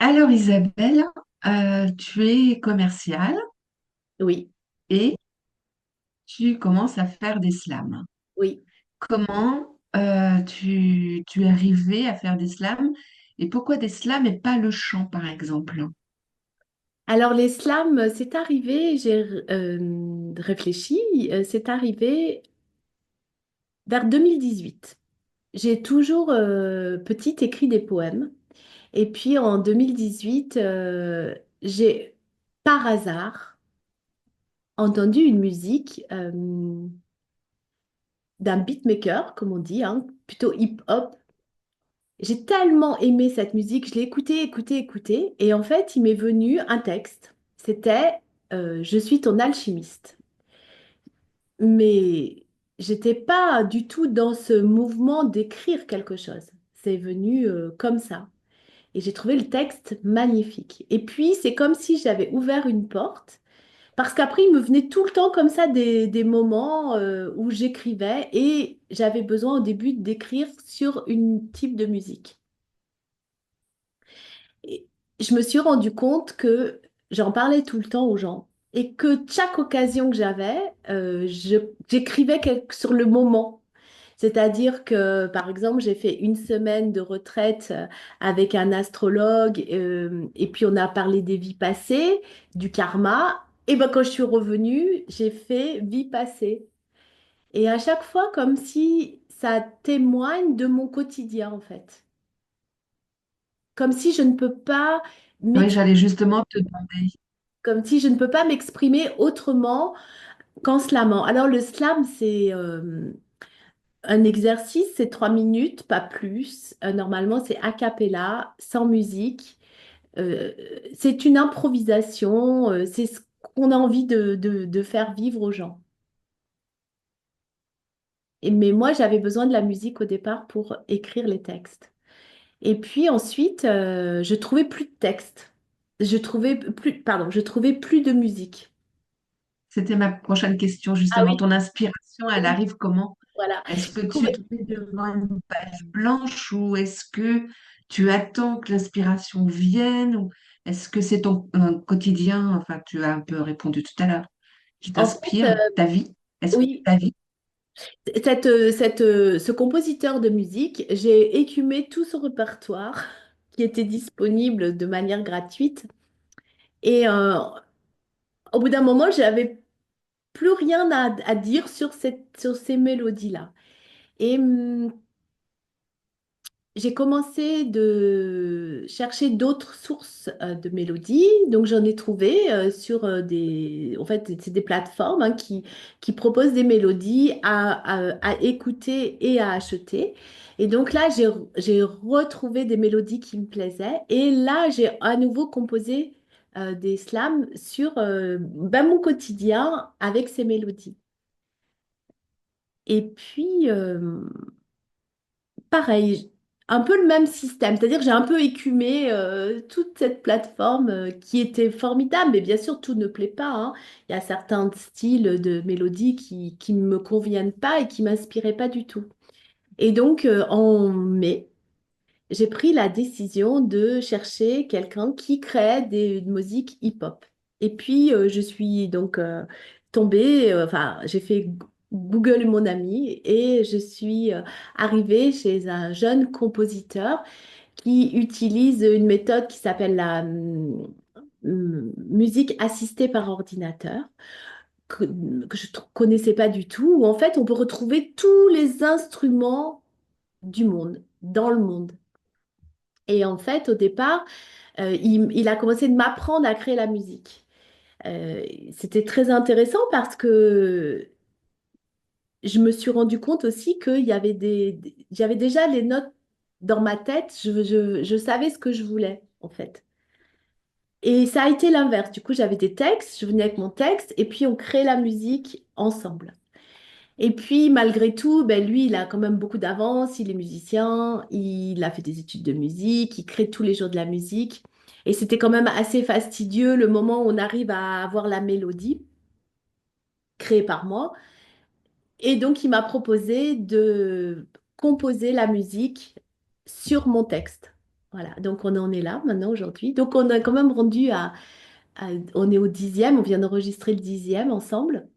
Alors Isabelle, tu es commerciale Oui, et tu commences à faire des slams. oui. Comment tu es arrivée à faire des slams et pourquoi des slams et pas le chant par exemple? Alors les slams, c'est arrivé, j'ai réfléchi, c'est arrivé vers 2018. J'ai toujours, petite, écrit des poèmes. Et puis en 2018, j'ai par hasard entendu une musique d'un beatmaker, comme on dit, hein, plutôt hip-hop. J'ai tellement aimé cette musique, je l'ai écoutée, écoutée, écoutée. Et en fait, il m'est venu un texte. C'était Je suis ton alchimiste. Mais j'étais pas du tout dans ce mouvement d'écrire quelque chose. C'est venu comme ça. Et j'ai trouvé le texte magnifique. Et puis, c'est comme si j'avais ouvert une porte, parce qu'après, il me venait tout le temps comme ça des moments où j'écrivais et j'avais besoin au début d'écrire sur une type de musique. Et je me suis rendu compte que j'en parlais tout le temps aux gens et que chaque occasion que j'avais, j'écrivais sur le moment. C'est-à-dire que, par exemple, j'ai fait une semaine de retraite avec un astrologue et puis on a parlé des vies passées, du karma. Et ben quand je suis revenue, j'ai fait vie passée. Et à chaque fois, comme si ça témoigne de mon quotidien, en fait. Comme si je ne peux pas Oui, m'ex- j'allais justement te demander. comme si je ne peux pas m'exprimer autrement qu'en slamant. Alors le slam, c'est un exercice, c'est 3 minutes, pas plus. Normalement, c'est a cappella, sans musique. Euh, c'est une improvisation, c'est ce qu'on a envie de faire vivre aux gens. Mais moi, j'avais besoin de la musique au départ pour écrire les textes. Et puis ensuite, je trouvais plus de texte. Je trouvais plus de musique. C'était ma prochaine question Ah justement. oui, Ton inspiration, elle oui, arrive comment? voilà. Est-ce que Je tu trouvais- es devant une page blanche ou est-ce que tu attends que l'inspiration vienne ou est-ce que c'est ton quotidien, enfin tu as un peu répondu tout à l'heure, qui En fait, t'inspire, ta vie? Est-ce que oui, ta vie? ce compositeur de musique, j'ai écumé tout son répertoire qui était disponible de manière gratuite. Et au bout d'un moment, j'avais plus rien à dire sur ces mélodies-là. Et j'ai commencé de chercher d'autres sources de mélodies. Donc, j'en ai trouvé sur des... En fait, c'est des plateformes hein, qui proposent des mélodies à écouter et à acheter. Et donc là, j'ai retrouvé des mélodies qui me plaisaient. Et là, j'ai à nouveau composé des slams sur ben, mon quotidien avec ces mélodies. Et puis, pareil, un peu le même système, c'est-à-dire que j'ai un peu écumé toute cette plateforme qui était formidable, mais bien sûr tout ne plaît pas, hein. Il y a certains styles de mélodie qui ne me conviennent pas et qui m'inspiraient pas du tout. Et donc en mai, j'ai pris la décision de chercher quelqu'un qui crée des musiques hip-hop. Et puis, je suis donc tombée, enfin, j'ai fait Google mon ami et je suis arrivée chez un jeune compositeur qui utilise une méthode qui s'appelle la musique assistée par ordinateur, que, que je ne connaissais pas du tout, où en fait, on peut retrouver tous les instruments du monde, dans le monde. Et en fait, au départ, il a commencé de m'apprendre à créer la musique. C'était très intéressant parce que je me suis rendu compte aussi qu'il y avait j'avais déjà les notes dans ma tête. Je savais ce que je voulais, en fait. Et ça a été l'inverse. Du coup, j'avais des textes, je venais avec mon texte, et puis on crée la musique ensemble. Et puis, malgré tout, ben, lui, il a quand même beaucoup d'avance, il est musicien, il a fait des études de musique, il crée tous les jours de la musique. Et c'était quand même assez fastidieux le moment où on arrive à avoir la mélodie créée par moi. Et donc, il m'a proposé de composer la musique sur mon texte. Voilà, donc on en est là maintenant aujourd'hui. Donc on a quand même rendu on est au 10e, on vient d'enregistrer le 10e ensemble.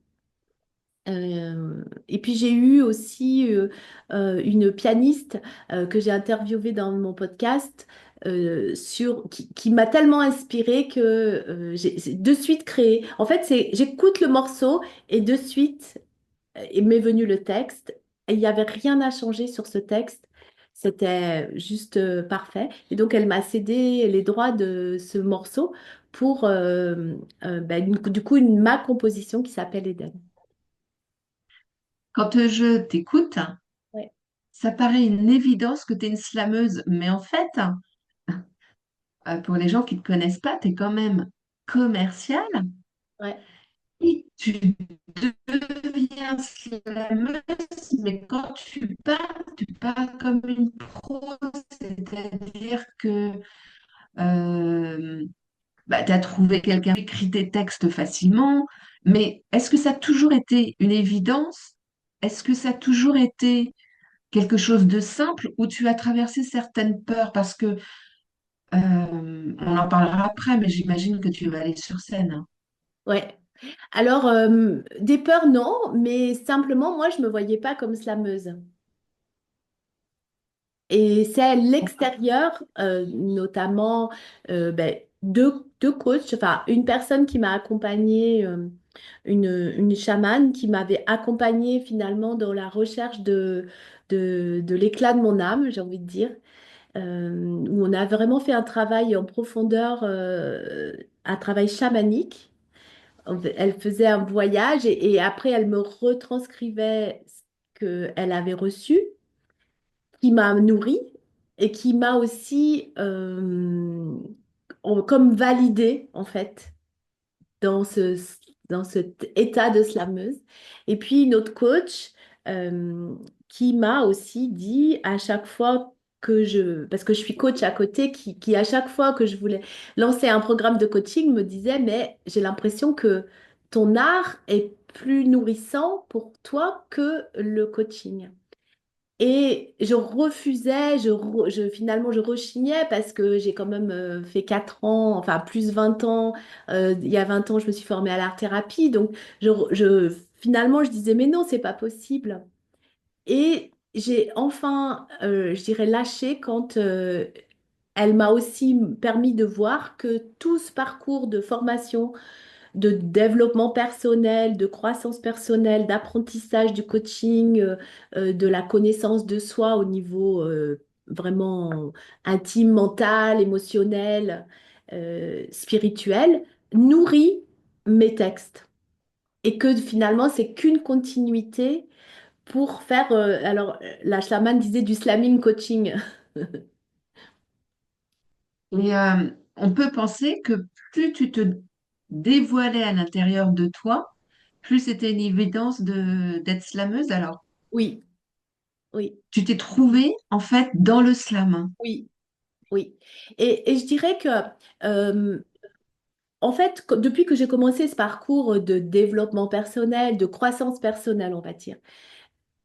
Et puis j'ai eu aussi une pianiste que j'ai interviewée dans mon podcast qui m'a tellement inspirée que j'ai de suite créé. En fait, j'écoute le morceau et de suite il m'est venu le texte. Et il n'y avait rien à changer sur ce texte. C'était juste parfait. Et donc elle m'a cédé les droits de ce morceau pour du coup ma composition qui s'appelle Eden. Quand je t'écoute, Ouais. ça paraît une évidence que tu es une slameuse, mais en fait, pour les gens qui ne te connaissent pas, tu es quand même commerciale Ouais. et tu deviens slameuse, mais quand tu parles comme une pro, c'est-à-dire que tu as trouvé quelqu'un qui écrit tes textes facilement, mais est-ce que ça a toujours été une évidence? Est-ce que ça a toujours été quelque chose de simple ou tu as traversé certaines peurs? Parce que on en parlera après, mais j'imagine que tu vas aller sur scène, hein. Ouais. Alors, des peurs, non, mais simplement, moi, je me voyais pas comme slameuse. Et c'est l'extérieur, notamment deux coachs, enfin une personne qui m'a accompagnée, une chamane qui m'avait accompagnée finalement dans la recherche de l'éclat de mon âme, j'ai envie de dire, où on a vraiment fait un travail en profondeur, un travail chamanique. Elle faisait un voyage et après elle me retranscrivait ce qu'elle avait reçu qui m'a nourrie et qui m'a aussi comme validée en fait dans dans cet état de slameuse. Et puis une autre coach euh, qui m'a aussi dit à chaque fois parce que je suis coach à côté, qui à chaque fois que je voulais lancer un programme de coaching me disait, mais j'ai l'impression que ton art est plus nourrissant pour toi que le coaching. Et je refusais, finalement je rechignais parce que j'ai quand même fait 4 ans, enfin plus 20 ans. Il y a 20 ans, je me suis formée à l'art-thérapie. Donc finalement, je disais, mais non, c'est pas possible. Et j'ai enfin, je dirais, lâché quand elle m'a aussi permis de voir que tout ce parcours de formation de développement personnel, de croissance personnelle, d'apprentissage du coaching, de la connaissance de soi au niveau vraiment intime, mental, émotionnel, spirituel, nourrit mes textes. Et que finalement, c'est qu'une continuité pour faire, la chamane disait du slamming coaching. Et on peut penser que plus tu te dévoilais à l'intérieur de toi, plus c'était une évidence d'être slameuse. Alors, Oui, oui, tu t'es trouvée en fait dans le slam. oui, oui. Et je dirais que euh, en fait, depuis que j'ai commencé ce parcours de développement personnel, de croissance personnelle, on va dire,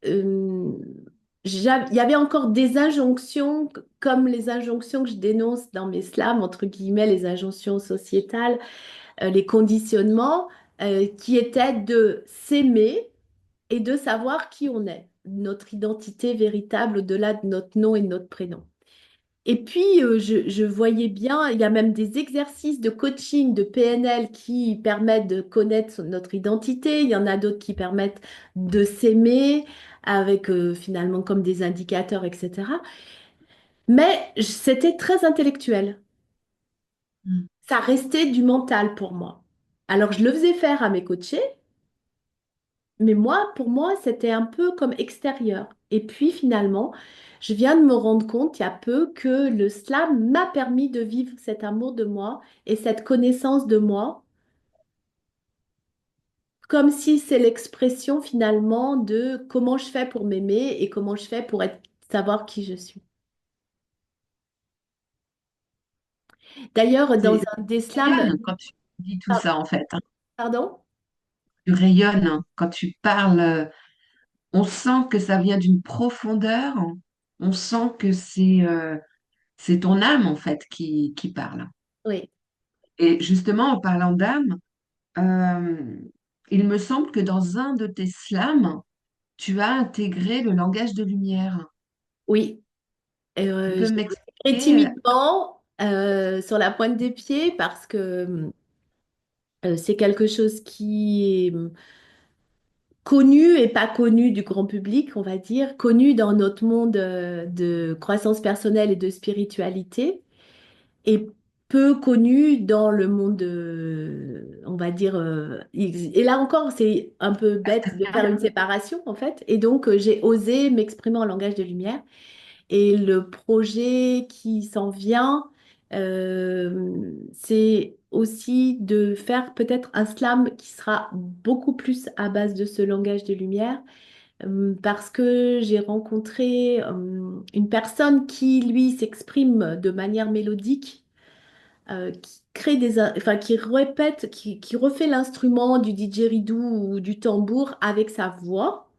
euh, il y avait encore des injonctions, comme les injonctions que je dénonce dans mes slams, entre guillemets, les injonctions sociétales, les conditionnements, qui étaient de s'aimer et de savoir qui on est, notre identité véritable au-delà de notre nom et de notre prénom. Et puis, je voyais bien, il y a même des exercices de coaching, de PNL qui permettent de connaître notre identité. Il y en a d'autres qui permettent de s'aimer avec finalement comme des indicateurs, etc. Mais c'était très intellectuel. Mm. Ça restait du mental pour moi. Alors, je le faisais faire à mes coachés, mais moi, pour moi, c'était un peu comme extérieur. Et puis finalement, je viens de me rendre compte il y a peu que le slam m'a permis de vivre cet amour de moi et cette connaissance de moi, comme si c'est l'expression finalement de comment je fais pour m'aimer et comment je fais pour savoir qui je suis. D'ailleurs, dans Tu un des slams, rayonnes quand tu dis tout par- ça en fait, hein. pardon? Tu rayonnes, hein. Quand tu parles, on sent que ça vient d'une profondeur. On sent que c'est ton âme en fait qui parle. Oui, Et justement, en parlant d'âme, euh, il me semble que dans un de tes slams, tu as intégré le langage de lumière. oui. Tu peux J'ai été m'expliquer? timidement sur la pointe des pieds parce que c'est quelque chose qui est connu et pas connu du grand public, on va dire, connu dans notre monde de croissance personnelle et de spiritualité, et peu connu dans le monde, on va dire, et là encore, c'est un peu bête de faire une séparation, en fait, et donc j'ai osé m'exprimer en langage de lumière. Et le projet qui s'en vient, c'est aussi de faire peut-être un slam qui sera beaucoup plus à base de ce langage de lumière, parce que j'ai rencontré une personne qui, lui, s'exprime de manière mélodique, qui crée enfin, qui répète, qui refait l'instrument du didgeridoo ou du tambour avec sa voix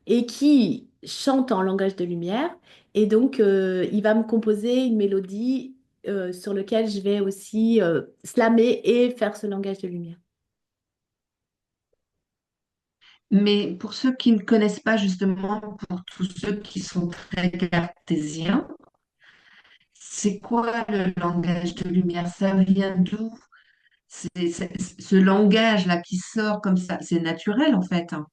et qui chante en langage de lumière. Et donc, il va me composer une mélodie sur laquelle je vais aussi slammer et faire ce langage de lumière. Mais pour ceux qui ne connaissent pas, justement, pour tous ceux qui sont très cartésiens, c'est quoi le langage de lumière? Ça vient d'où? Ce langage-là qui sort comme ça, c'est naturel en fait, hein.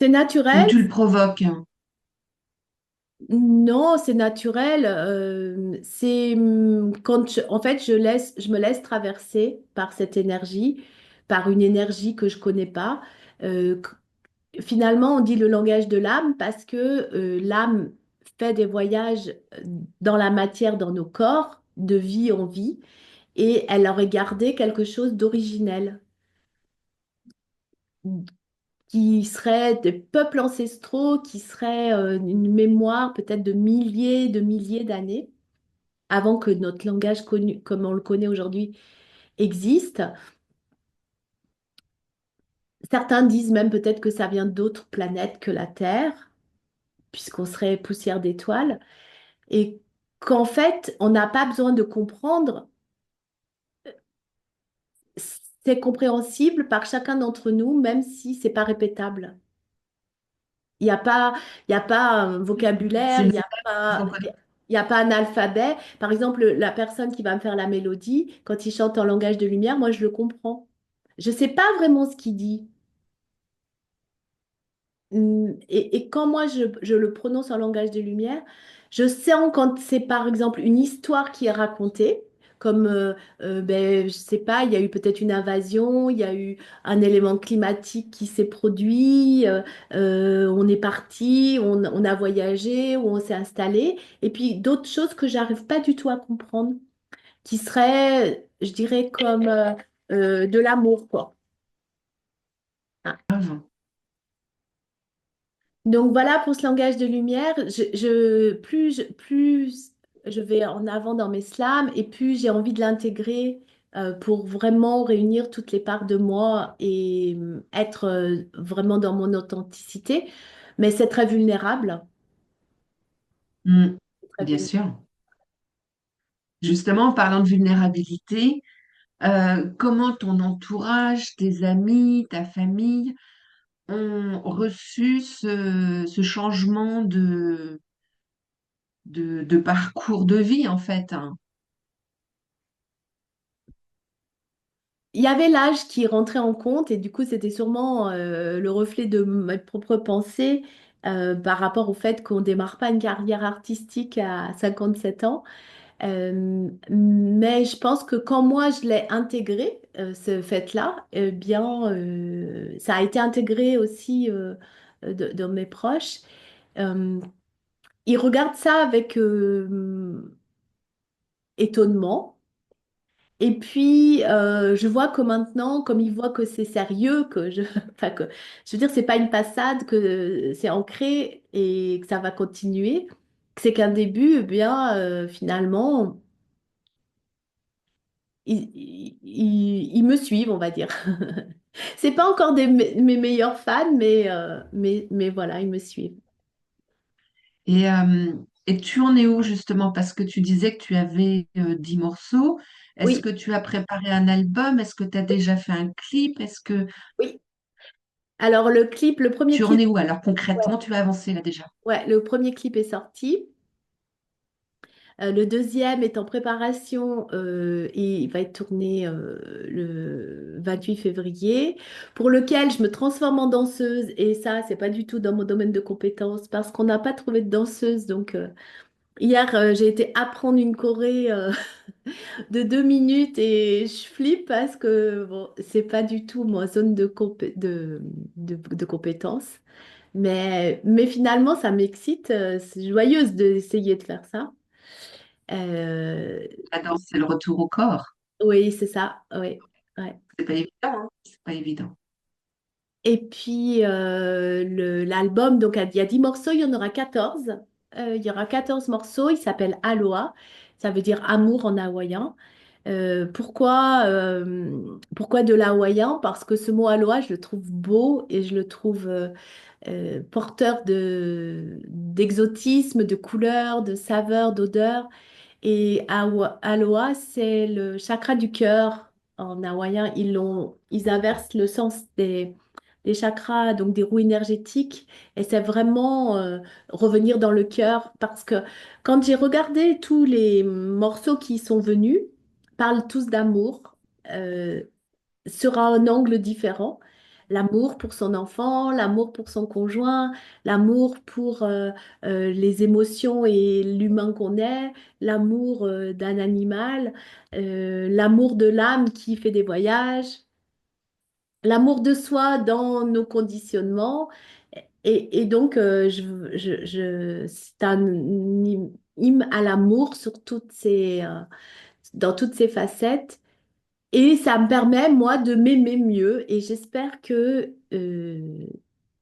C'est Ou naturel? tu le provoques, hein. Non, c'est naturel. C'est quand en fait, je me laisse traverser par cette énergie, par une énergie que je connais pas. Euh, Finalement, on dit le langage de l'âme parce que l'âme fait des voyages dans la matière, dans nos corps, de vie en vie, et elle aurait gardé quelque chose d'originel, qui serait des peuples ancestraux, qui serait une mémoire peut-être de milliers d'années, avant que notre langage connu, comme on le connaît aujourd'hui, existe. Certains disent même peut-être que ça vient d'autres planètes que la Terre, puisqu'on serait poussière d'étoiles. Et qu'en fait, on n'a pas besoin de comprendre, c'est compréhensible par chacun d'entre nous, même si c'est pas répétable. Il n'y a pas, il y a pas un vocabulaire, C'est il une n'y a pas, qu'on connaît. il y a pas un alphabet. Par exemple, la personne qui va me faire la mélodie, quand il chante en langage de lumière, moi, je le comprends. Je ne sais pas vraiment ce qu'il dit. Et quand moi je le prononce en langage de lumière, je sens quand c'est par exemple une histoire qui est racontée, comme ben, je sais pas, il y a eu peut-être une invasion, il y a eu un élément climatique qui s'est produit, on est parti, on a voyagé, ou on s'est installé, et puis d'autres choses que j'arrive pas du tout à comprendre, qui seraient, je dirais, comme de l'amour, quoi. Donc voilà pour ce langage de lumière. Plus je vais en avant dans mes slams et plus j'ai envie de l'intégrer pour vraiment réunir toutes les parts de moi et être vraiment dans mon authenticité. Mais c'est très vulnérable. Mm, C'est très bien vulnérable. sûr. Justement, en parlant de vulnérabilité, comment ton entourage, tes amis, ta famille ont reçu ce changement de parcours de vie, en fait, hein? Il y avait l'âge qui rentrait en compte et du coup c'était sûrement le reflet de mes propres pensées par rapport au fait qu'on démarre pas une carrière artistique à 57 ans. Mais je pense que quand moi je l'ai intégré, ce fait-là, eh bien, ça a été intégré aussi dans mes proches. Euh, Ils regardent ça avec étonnement. Et puis, je vois que maintenant, comme ils voient que c'est sérieux, enfin que, je veux dire, c'est pas une passade, que c'est ancré et que ça va continuer, que c'est qu'un début, eh bien, finalement, ils me suivent, on va dire. C'est pas encore mes meilleurs fans, mais voilà, ils me suivent. Et Et tu en es où justement? Parce que tu disais que tu avais 10 morceaux. Est-ce Oui, que tu as préparé un album? Est-ce que tu as déjà fait un clip? Est-ce que oui. Alors le clip, le premier tu en clip, es où? Alors ouais, concrètement, tu as avancé là déjà. ouais, le premier clip est sorti. Le deuxième est en préparation et il va être tourné le 28 février, pour lequel je me transforme en danseuse. Et ça, c'est pas du tout dans mon domaine de compétences parce qu'on n'a pas trouvé de danseuse. Donc, hier, j'ai été apprendre une choré de 2 minutes et je flippe parce que bon, c'est pas du tout ma zone de compétences. Mais finalement, ça m'excite. C'est joyeuse d'essayer de faire ça. Euh, La danse, c'est le retour au corps. oui, c'est ça. Oui. Ouais. C'est pas évident, hein. C'est pas évident. Et puis l'album, donc il y a 10 morceaux, il y en aura 14. Il y aura 14 morceaux, il s'appelle Aloha, ça veut dire amour en hawaïen. Pourquoi de l'hawaïen? Parce que ce mot aloha, je le trouve beau et je le trouve porteur d'exotisme, de couleurs, de saveurs, d'odeurs. Et aloha, c'est le chakra du cœur. En hawaïen, ils inversent le sens des chakras, donc des roues énergétiques. Et c'est vraiment revenir dans le cœur. Parce que quand j'ai regardé tous les morceaux qui sont venus, parlent tous d'amour. Euh, sur un angle différent. L'amour pour son enfant, l'amour pour son conjoint, l'amour pour les émotions et l'humain qu'on est, l'amour d'un animal, l'amour de l'âme qui fait des voyages, l'amour de soi dans nos conditionnements. Et donc, c'est un hymne à l'amour dans toutes ses facettes. Et ça me permet, moi, de m'aimer mieux. Et j'espère que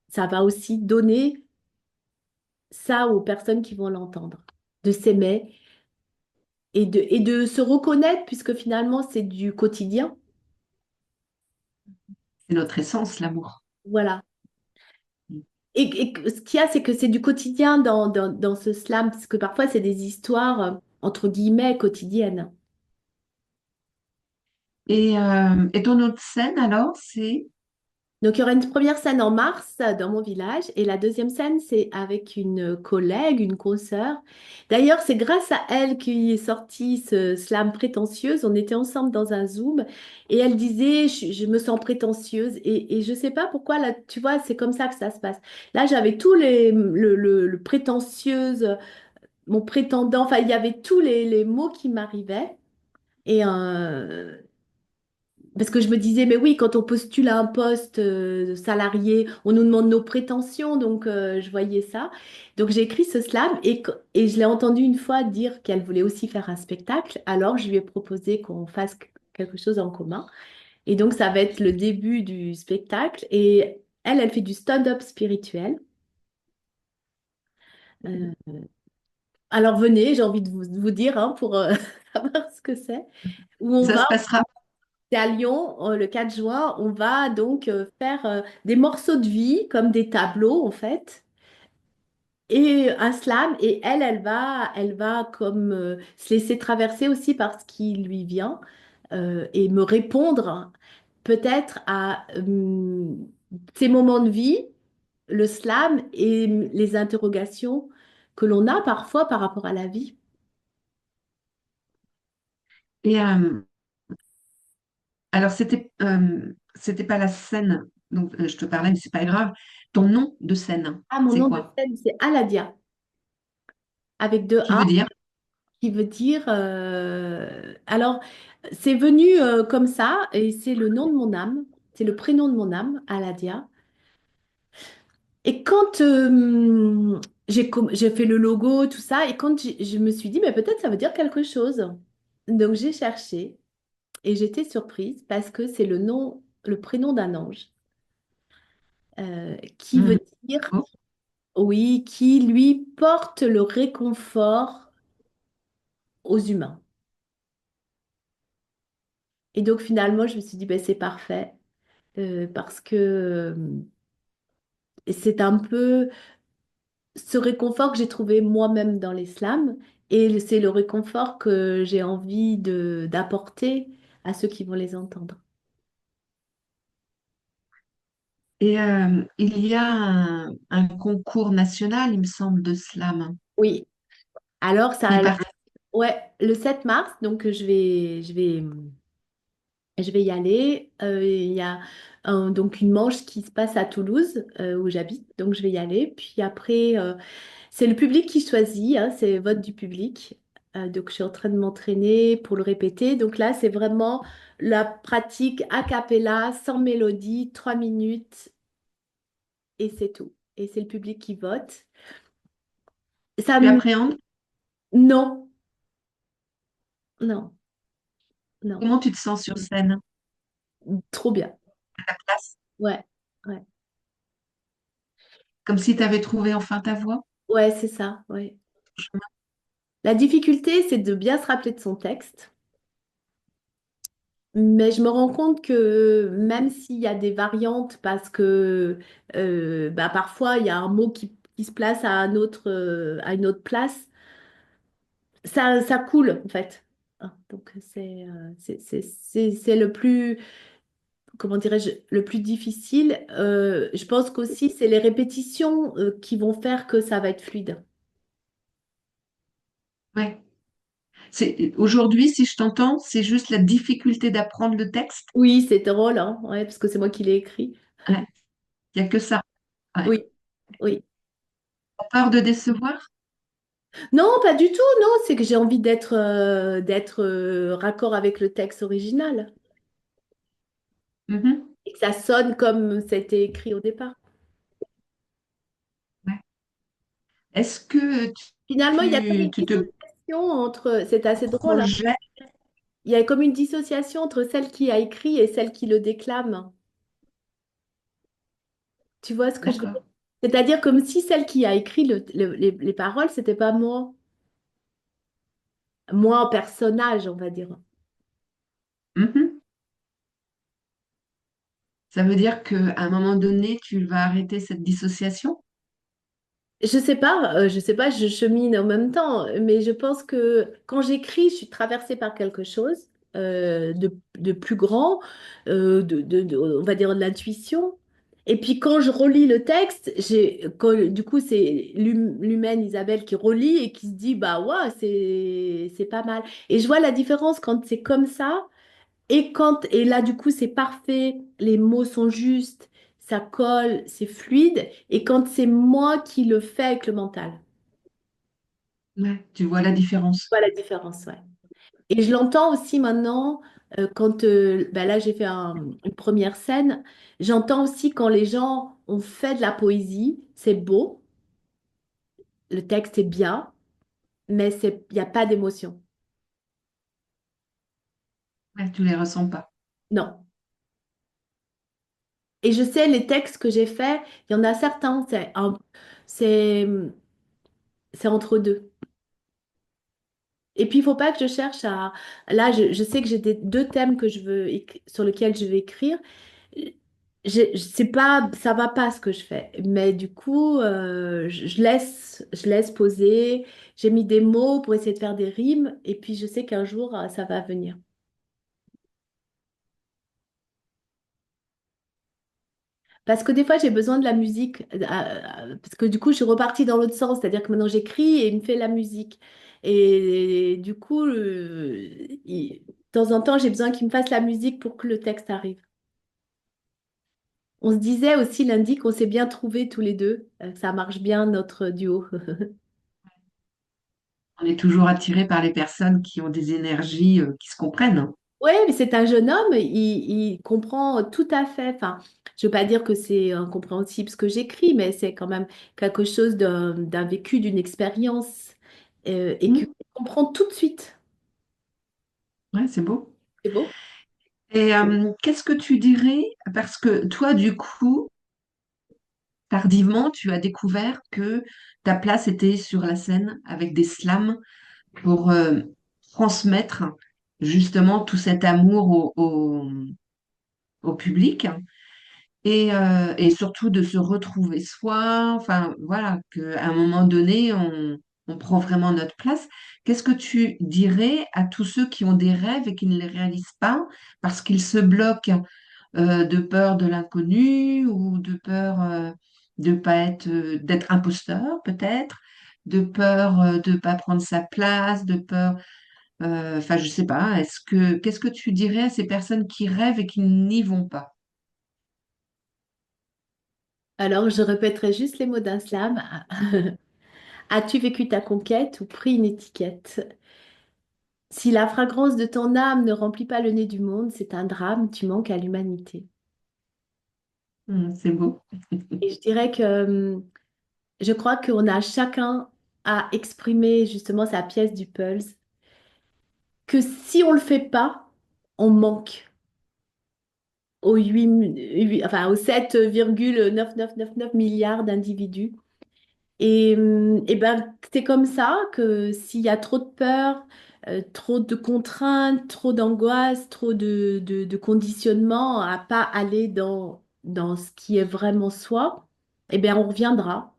ça va aussi donner ça aux personnes qui vont l'entendre, de s'aimer et de se reconnaître, puisque finalement, c'est du quotidien. C'est notre essence, l'amour. Voilà. Et ce qu'il y a, c'est que c'est du quotidien dans ce slam, parce que parfois, c'est des histoires, entre guillemets, quotidiennes. Et ton autre scène, alors, c'est Donc, il y aura une première scène en mars dans mon village et la deuxième scène, c'est avec une collègue, une consoeur. D'ailleurs, c'est grâce à elle qu'il est sorti ce slam prétentieuse. On était ensemble dans un Zoom et elle disait, je me sens prétentieuse et je sais pas pourquoi, là, tu vois, c'est comme ça que ça se passe. Là, j'avais tous le prétentieuse, mon prétendant, enfin, il y avait tous les mots qui m'arrivaient. Et, parce que je me disais, mais oui, quand on postule à un poste salarié, on nous demande nos prétentions, donc je voyais ça. Donc j'ai écrit ce slam et je l'ai entendu une fois dire qu'elle voulait aussi faire un spectacle. Alors je lui ai proposé qu'on fasse quelque chose en commun. Et donc ça va être le début du spectacle. Et elle fait du stand-up spirituel. Euh, alors venez, j'ai envie de vous dire pour savoir ce que c'est. Où on ça va se passera. C'est à Lyon, le 4 juin. On va donc faire des morceaux de vie, comme des tableaux en fait, et un slam. Et elle va comme se laisser traverser aussi par ce qui lui vient et me répondre peut-être à ces moments de vie, le slam et les interrogations que l'on a parfois par rapport à la vie. Et alors, c'était pas la scène dont je te parlais, mais c'est pas grave. Ton nom de scène, Ah, mon c'est nom de quoi? scène, c'est Aladia, avec deux Qui A. veut dire? Qui veut dire... alors, c'est venu comme ça, et c'est le nom de mon âme, c'est le prénom de mon âme, Aladia. Et quand j'ai fait le logo, tout ça, et quand je me suis dit, mais peut-être ça veut dire quelque chose. Donc j'ai cherché, et j'étais surprise, parce que c'est le nom, le prénom d'un ange, qui veut Mhm. dire, Oh. oui, qui lui porte le réconfort aux humains. Et donc finalement, je me suis dit, ben, c'est parfait. Parce que c'est un peu... ce réconfort que j'ai trouvé moi-même dans l'islam et c'est le réconfort que j'ai envie de d'apporter à ceux qui vont les entendre. Et il y a un concours national, il me semble, de slam. Oui. Alors Tu y ça, participes? ouais, le 7 mars, donc je vais y aller. Il y a donc une manche qui se passe à Toulouse, où j'habite, donc je vais y aller. Puis après, c'est le public qui choisit, hein, c'est vote du public. Donc je suis en train de m'entraîner pour le répéter. Donc là, c'est vraiment la pratique a cappella, sans mélodie, 3 minutes, et c'est tout. Et c'est le public qui vote. Ça Tu me... appréhendes? Non, non, non. Comment tu te sens sur scène? Trop bien. À ta place? Ouais, ouais. Comme si tu avais trouvé enfin ta voix? Ouais, c'est ça, ouais. La difficulté, c'est de bien se rappeler de son texte. Mais je me rends compte que même s'il y a des variantes, parce que bah, parfois il y a un mot qui se place à une autre place, ça coule en fait. Ah, donc c'est le plus, comment dirais-je, le plus difficile. Je pense qu'aussi c'est les répétitions qui vont faire que ça va être fluide. Ouais. Aujourd'hui, si je t'entends, c'est juste la difficulté d'apprendre le texte. Oui, c'est drôle, hein, ouais, parce que c'est moi qui l'ai écrit. Ouais. Il n'y a que ça. Ouais. Oui, oui. T'as peur de décevoir? Non, pas du tout, non, c'est que j'ai envie d'être raccord avec le texte original Mhm. et que ça sonne comme c'était écrit au départ. Ouais. Est-ce que Finalement, il y a comme une tu te dissociation entre, c'est assez drôle, hein. projettes? Il y a comme une dissociation entre celle qui a écrit et celle qui le déclame. Tu vois ce que je veux dire? D'accord. C'est-à-dire comme si celle qui a écrit les paroles, c'était pas moi, moi en personnage, on va dire. Mhm. Ça veut dire qu'à un moment donné, tu vas arrêter cette dissociation? Je sais pas, je chemine en même temps, mais je pense que quand j'écris, je suis traversée par quelque chose de plus grand, on va dire de l'intuition. Et puis quand je relis le texte, du coup, c'est l'humaine Isabelle qui relit et qui se dit, bah ouais, c'est pas mal. Et je vois la différence quand c'est comme ça et là, du coup, c'est parfait, les mots sont justes, ça colle, c'est fluide. Et quand c'est moi qui le fais avec le mental, Ouais, tu vois la différence. voilà la différence, ouais. Et je l'entends aussi maintenant, quand ben là, j'ai fait une première scène, j'entends aussi quand les gens ont fait de la poésie, c'est beau, le texte est bien, mais il n'y a pas d'émotion. Ouais, tu les ressens pas. Non. Et je sais, les textes que j'ai faits, il y en a certains, c'est, c'est entre deux. Et puis, il faut pas que je cherche à... Là, je sais que j'ai deux thèmes que sur lesquels je vais écrire. Je sais pas, ça va pas ce que je fais. Mais du coup, je laisse poser. J'ai mis des mots pour essayer de faire des rimes. Et puis, je sais qu'un jour, ça va venir. Parce que des fois, j'ai besoin de la musique. Parce que du coup, je suis repartie dans l'autre sens. C'est-à-dire que maintenant, j'écris et il me fait la musique. Et du coup, de temps en temps, j'ai besoin qu'il me fasse la musique pour que le texte arrive. On se disait aussi lundi qu'on s'est bien trouvés tous les deux. Ça marche bien, notre duo. On est toujours attiré par les personnes qui ont des énergies qui se comprennent, hein. Oui, mais c'est un jeune homme, il comprend tout à fait. Enfin, je ne veux pas dire que c'est incompréhensible ce que j'écris, mais c'est quand même quelque chose d'un vécu, d'une expérience, et qu'il Hmm. comprend tout de suite. Ouais, c'est beau. C'est beau? Et qu'est-ce que tu dirais? Parce que toi, du coup, tardivement, tu as découvert que ta place était sur la scène avec des slams pour transmettre justement tout cet amour au public. et surtout de se retrouver soi, enfin voilà, qu'à un moment donné, on prend vraiment notre place. Qu'est-ce que tu dirais à tous ceux qui ont des rêves et qui ne les réalisent pas parce qu'ils se bloquent de peur de l'inconnu ou de peur de pas être, d'être imposteur peut-être, de peur de pas prendre sa place, de peur, enfin je sais pas, qu'est-ce que tu dirais à ces personnes qui rêvent et qui n'y vont pas? Alors, je répéterai juste les mots d'un slam. As-tu vécu ta conquête ou pris une étiquette? Si la fragrance de ton âme ne remplit pas le nez du monde, c'est un drame, tu manques à l'humanité. C'est beau. Et je dirais que je crois qu'on a chacun à exprimer justement sa pièce du puzzle, que si on le fait pas, on manque aux enfin, aux 7,9999 milliards d'individus. Et ben, c'est comme ça que s'il y a trop de peur, trop de contraintes, trop d'angoisse, trop de conditionnement à pas aller dans ce qui est vraiment soi, eh bien, on reviendra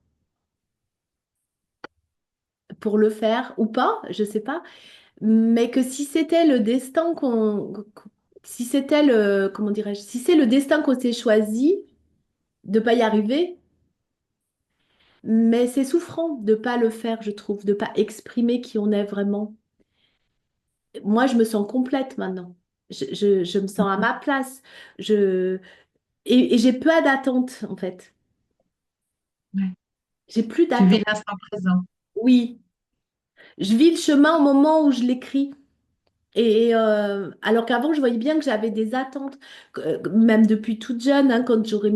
pour le faire ou pas, je sais pas. Mais que si c'était le destin si c'était le, comment dirais-je, si c'est le destin qu'on s'est choisi de pas y arriver, mais c'est souffrant de pas le faire, je trouve, de pas exprimer qui on est vraiment. Moi, je me sens complète maintenant. Je me sens à ma place. Je, et j'ai peu d'attente, en fait. Ouais. J'ai plus Tu d'attente. vis l'instant présent. Oui, je vis le chemin au moment où je l'écris. Alors qu'avant, je voyais bien que j'avais des attentes, même depuis toute jeune, hein, quand j'aurai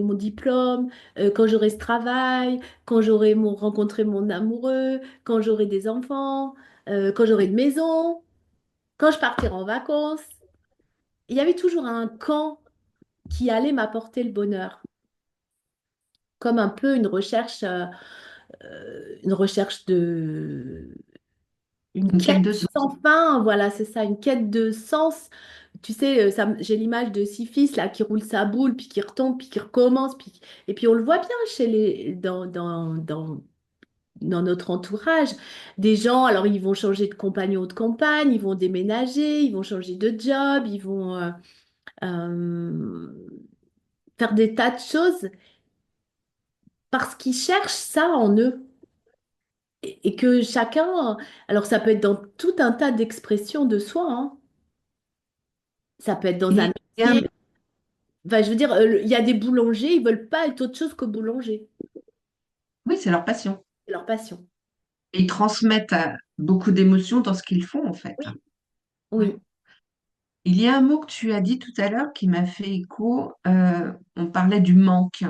mon diplôme, quand j'aurai ce travail, quand rencontré mon amoureux, quand j'aurai des enfants, quand j'aurai une maison, quand je partirai en vacances. Il y avait toujours un quand qui allait m'apporter le bonheur, comme un peu une recherche une Une quête quête de sens. sans fin, voilà, c'est ça, une quête de sens. Tu sais, j'ai l'image de Sisyphe là qui roule sa boule, puis qui retombe, puis qui recommence, et puis on le voit bien dans notre entourage. Des gens, alors ils vont changer de compagnon ou de compagne, ils vont déménager, ils vont changer de job, ils vont euh, faire des tas de choses parce qu'ils cherchent ça en eux. Et que chacun, alors ça peut être dans tout un tas d'expressions de soi, hein. Ça peut être dans un Il y a un- métier. Enfin, je veux dire, il y a des boulangers, ils veulent pas être autre chose que boulanger. Oui, c'est leur passion. C'est leur passion. Et ils transmettent beaucoup d'émotions dans ce qu'ils font, en fait. Oui, Ouais. oui, Il y a un mot que tu as dit tout à l'heure qui m'a fait écho. On parlait du manque.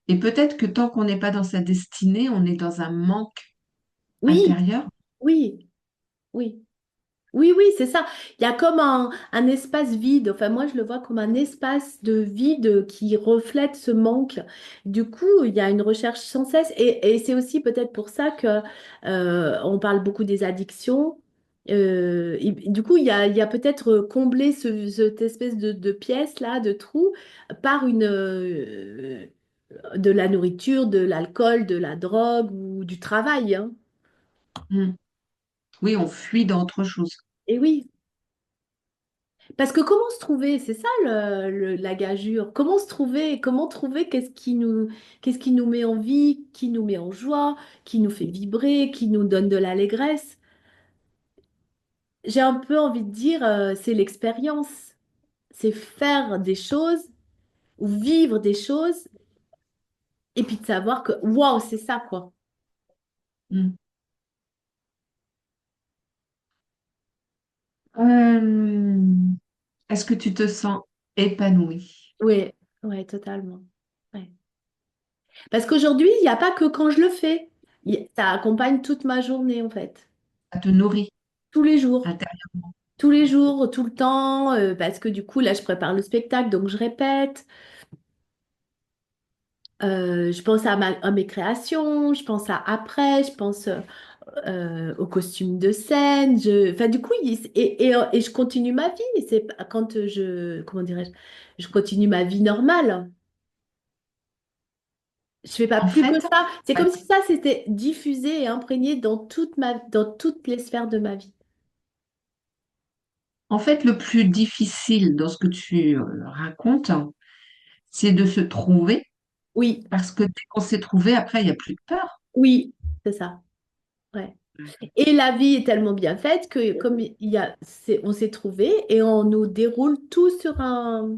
Et peut-être que tant qu'on n'est pas dans sa destinée, on est dans un manque oui, intérieur. oui, oui. Oui, oui, c'est ça. Il y a comme un espace vide. Enfin, moi, je le vois comme un espace de vide qui reflète ce manque. Du coup, il y a une recherche sans cesse. Et c'est aussi peut-être pour ça que on parle beaucoup des addictions. Du coup, il y a peut-être comblé cette espèce de pièce-là, de trou, par de la nourriture, de l'alcool, de la drogue ou du travail, hein. Hmm. Oui, on fuit dans autre chose. Et oui. Parce que comment se trouver, c'est ça la gageure. Comment se trouver, comment trouver qu'est-ce qui nous met en vie, qui nous met en joie, qui nous fait vibrer, qui nous donne de l'allégresse. J'ai un peu envie de dire, c'est l'expérience. C'est faire des choses ou vivre des choses et puis de savoir que, waouh, c'est ça, quoi. Hmm. Euh, Est-ce que tu te sens épanoui? Oui, ouais, totalement. Ouais. Parce qu'aujourd'hui, il n'y a pas que quand je le fais. Ça accompagne toute ma journée, en fait. Ça te nourrit Tous les jours. intérieurement? Tous les jours, tout le temps, parce que du coup, là, je prépare le spectacle, donc je répète. Je pense à mes créations, je pense à après, je pense au costume de scène. Enfin, du coup, et je continue ma vie. C'est quand comment dirais-je, je continue ma vie normale. Je fais pas En plus que fait, ça. C'est ouais. comme si ça s'était diffusé et imprégné dans toutes les sphères de ma vie. En fait, le plus difficile dans ce que tu racontes, c'est de se trouver, Oui, parce que dès qu'on s'est trouvé, après, il n'y a plus de peur. oui, c'est ça. Ouais. Et la vie est tellement bien faite que comme on s'est trouvé et on nous déroule tout sur un,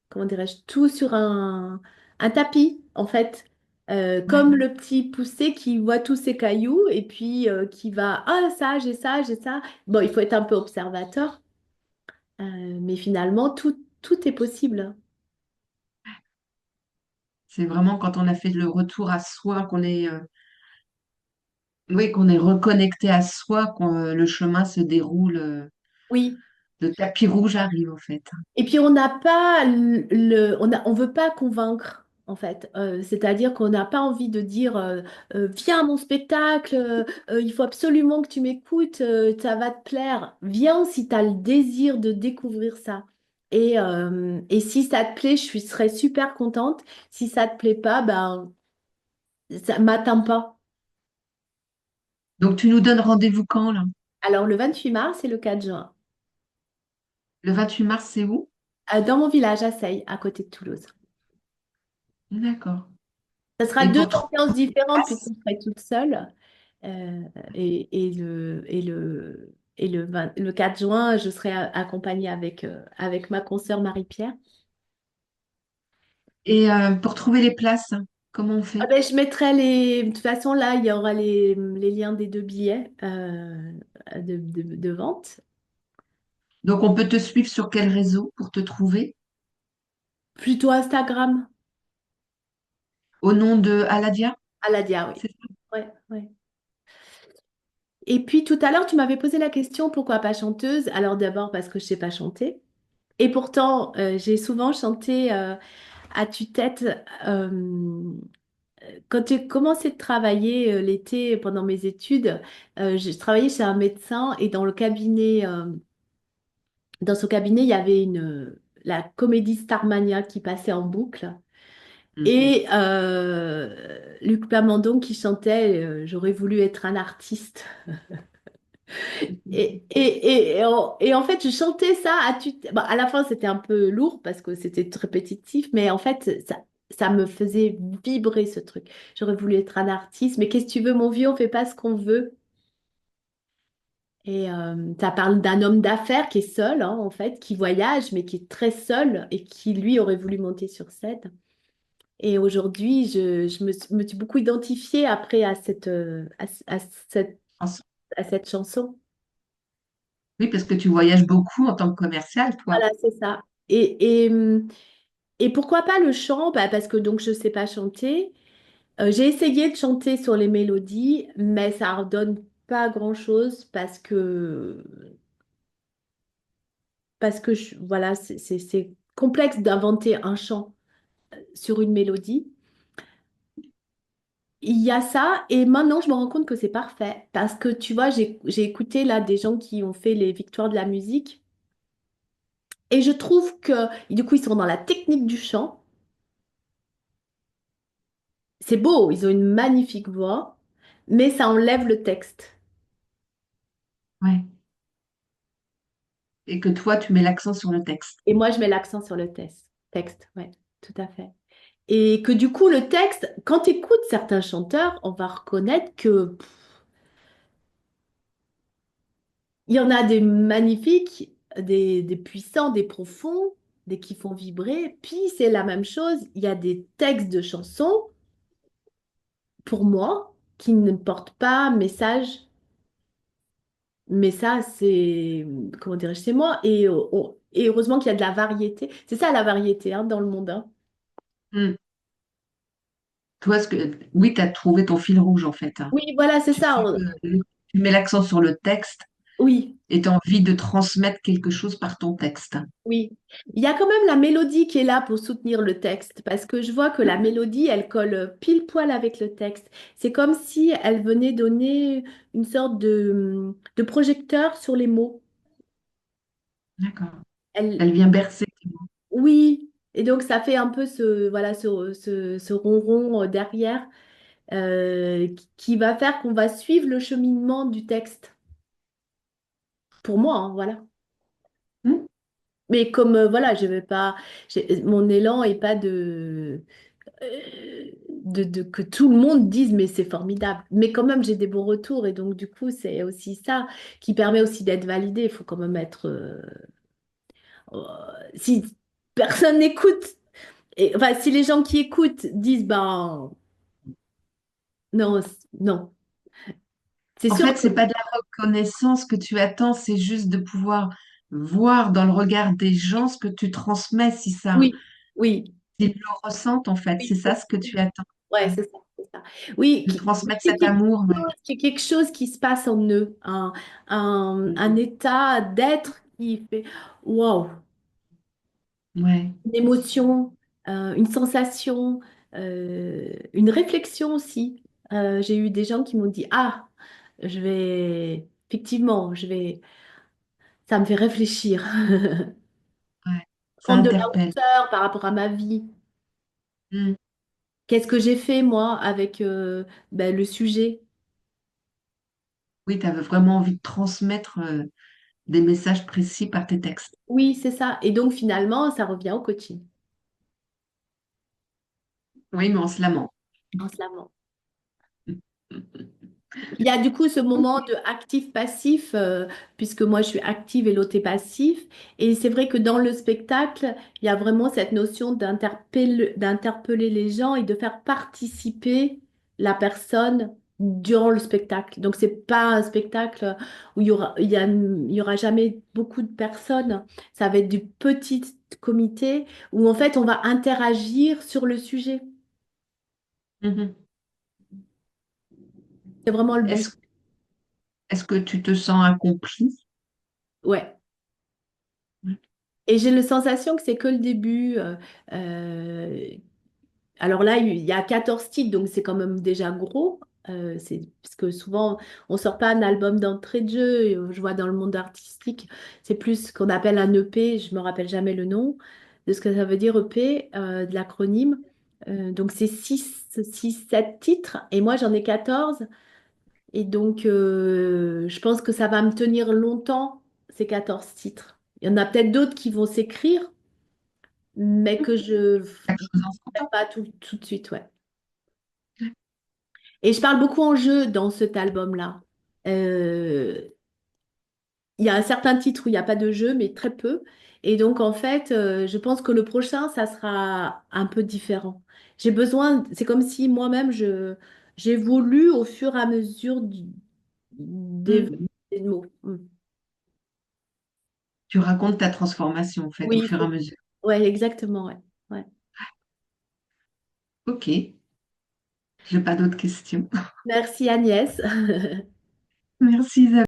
comment dirais-je, tout sur un tapis, en fait. Ouais. Comme le petit poussé qui voit tous ses cailloux et puis qui va, ah ça, j'ai ça, j'ai ça. Bon, il faut être un peu observateur, mais finalement, tout est possible. C'est vraiment quand on a fait le retour à soi, oui, qu'on est reconnecté à soi, le chemin se déroule, Oui. le tapis rouge arrive, en fait. Et puis on n'a pas on veut pas convaincre en fait. C'est-à-dire qu'on n'a pas envie de dire viens à mon spectacle, il faut absolument que tu m'écoutes, ça va te plaire. Viens si tu as le désir de découvrir ça. Et si ça te plaît, serais super contente. Si ça te plaît pas, ben ça m'atteint pas. Donc, tu nous donnes rendez-vous quand, là? Alors le 28 mars et le 4 juin, Le 28 mars, c'est où? dans mon village à Seille, à côté de Toulouse. D'accord. Ce sera Et deux pour trouver ambiances une différentes puisque place, je serai toute seule. Et le 4 juin, je serai accompagnée avec ma consoeur Marie-Pierre. et pour trouver les places, comment on Ah fait? ben, je mettrai de toute façon, là, il y aura les liens des 2 billets de vente. Donc, on peut te suivre sur quel réseau pour te trouver? Plutôt Instagram, Au nom de Aladia? à la Dia, oui. C'est ça. Ouais, ouais. Et puis tout à l'heure, tu m'avais posé la question pourquoi pas chanteuse? Alors d'abord parce que je sais pas chanter. Et pourtant, j'ai souvent chanté à tue-tête. Quand j'ai commencé de travailler l'été pendant mes études, je travaillais chez un médecin et dans son cabinet, il y avait la comédie Starmania qui passait en boucle. Mhm. Et Luc Plamondon qui chantait J'aurais voulu être un artiste. Et en fait, je chantais ça bon, à la fin, c'était un peu lourd parce que c'était répétitif, mais en fait, ça me faisait vibrer ce truc. J'aurais voulu être un artiste, mais qu'est-ce que tu veux, mon vieux, on fait pas ce qu'on veut. Et ça parle d'un homme d'affaires qui est seul, hein, en fait, qui voyage, mais qui est très seul et qui, lui, aurait voulu monter sur scène. Et aujourd'hui, me suis beaucoup identifiée après Ensemble. à cette chanson. Oui, parce que tu voyages beaucoup en tant que commercial, toi. Voilà, c'est ça. Et pourquoi pas le chant? Bah, parce que donc je sais pas chanter. J'ai essayé de chanter sur les mélodies, mais ça redonne pas grand-chose parce que voilà, c'est complexe d'inventer un chant sur une mélodie. Il y a ça, et maintenant je me rends compte que c'est parfait. Parce que tu vois, j'ai écouté là des gens qui ont fait les victoires de la musique, et je trouve que du coup ils sont dans la technique du chant. C'est beau, ils ont une magnifique voix, mais ça enlève le texte. Ouais. Et que toi, tu mets l'accent sur le texte. Et moi, je mets l'accent sur le texte, ouais, tout à fait. Et que du coup, le texte, quand tu écoutes certains chanteurs, on va reconnaître que il y en a des magnifiques, des puissants, des profonds, des qui font vibrer. Puis c'est la même chose, il y a des textes de chansons, pour moi, qui ne portent pas message. Mais ça, c'est, comment dirais-je, c'est moi. Et heureusement qu'il y a de la variété. C'est ça la variété hein, dans le monde. Hein. Hmm. Toi, oui, tu as trouvé ton fil rouge, en fait, hein. Oui, voilà, c'est Tu ça. sais que tu mets l'accent sur le texte Oui, et tu as envie de transmettre quelque chose par ton texte. oui. Il y a quand même la mélodie qui est là pour soutenir le texte, parce que je vois que la mélodie, elle colle pile poil avec le texte. C'est comme si elle venait donner une sorte de projecteur sur les mots. D'accord. Elle, Elle vient bercer. oui, et donc ça fait un peu voilà, ce ronron derrière qui va faire qu'on va suivre le cheminement du texte. Pour moi, hein, voilà. Hmm. Mais comme voilà, je vais pas, mon élan est pas que tout le monde dise mais c'est formidable. Mais quand même, j'ai des bons retours et donc du coup, c'est aussi ça qui permet aussi d'être validé. Il faut quand même être. Euh, si personne n'écoute, enfin, si les gens qui écoutent disent ben non, non, c'est En sûr fait, que c'est pas de la reconnaissance que tu attends, c'est juste de pouvoir voir dans le regard des gens ce que tu transmets, si ça, oui, oui, s'ils le ressentent, en fait. C'est oui, ça ce que tu attends. ouais, c'est ça, c'est ça. Oui, De transmettre c'est cet amour. Ouais. qu'il y ait quelque chose qui se passe en eux, un état d'être qui fait waouh. Ouais. Une émotion, une sensation, une réflexion aussi. J'ai eu des gens qui m'ont dit, ah, effectivement, ça me fait réfléchir, Ouais. Ça prendre de la interpelle. hauteur par rapport à ma vie. Hmm. Qu'est-ce que j'ai fait, moi, avec ben, le sujet? Oui, tu avais vraiment envie de transmettre des messages précis par tes textes. Oui, c'est ça. Et donc, finalement, ça revient au coaching, Oui, mais on se lamente. en se lavant. Il y a du coup ce moment de actif-passif, puisque moi je suis active et l'autre est passif. Et c'est vrai que dans le spectacle, il y a vraiment cette notion d'interpeller les gens et de faire participer la personne durant le spectacle. Donc c'est pas un spectacle où il y aura jamais beaucoup de personnes. Ça va être du petit comité où en fait on va interagir sur le sujet. Mhm. C'est vraiment le but. Est-ce, est-ce que tu te sens accompli? Ouais. Et j'ai la sensation que c'est que le début. Euh, alors là, il y a 14 titres, donc c'est quand même déjà gros. Parce que souvent, on sort pas un album d'entrée de jeu. Et, je vois dans le monde artistique, c'est plus ce qu'on appelle un EP. Je me rappelle jamais le nom de ce que ça veut dire EP, de l'acronyme. Donc c'est 7 titres. Et moi, j'en ai 14. Et donc, je pense que ça va me tenir longtemps, ces 14 titres. Il y en a peut-être d'autres qui vont s'écrire, mais que je ne Chaque chose en son ferai temps. pas tout de suite, ouais. Et je parle beaucoup en jeu dans cet album-là. Euh, il y a un certain titre où il n'y a pas de jeu, mais très peu. Et donc, en fait, je pense que le prochain, ça sera un peu différent. J'ai besoin, c'est comme si moi-même, j'évolue au fur et à mesure Mhm. des mots. Mm. Tu racontes ta transformation, en fait, au Oui, fur et à mesure. ouais, exactement, ouais. Ouais. Ok, j'ai pas d'autres questions. Merci Agnès. Merci Isabelle.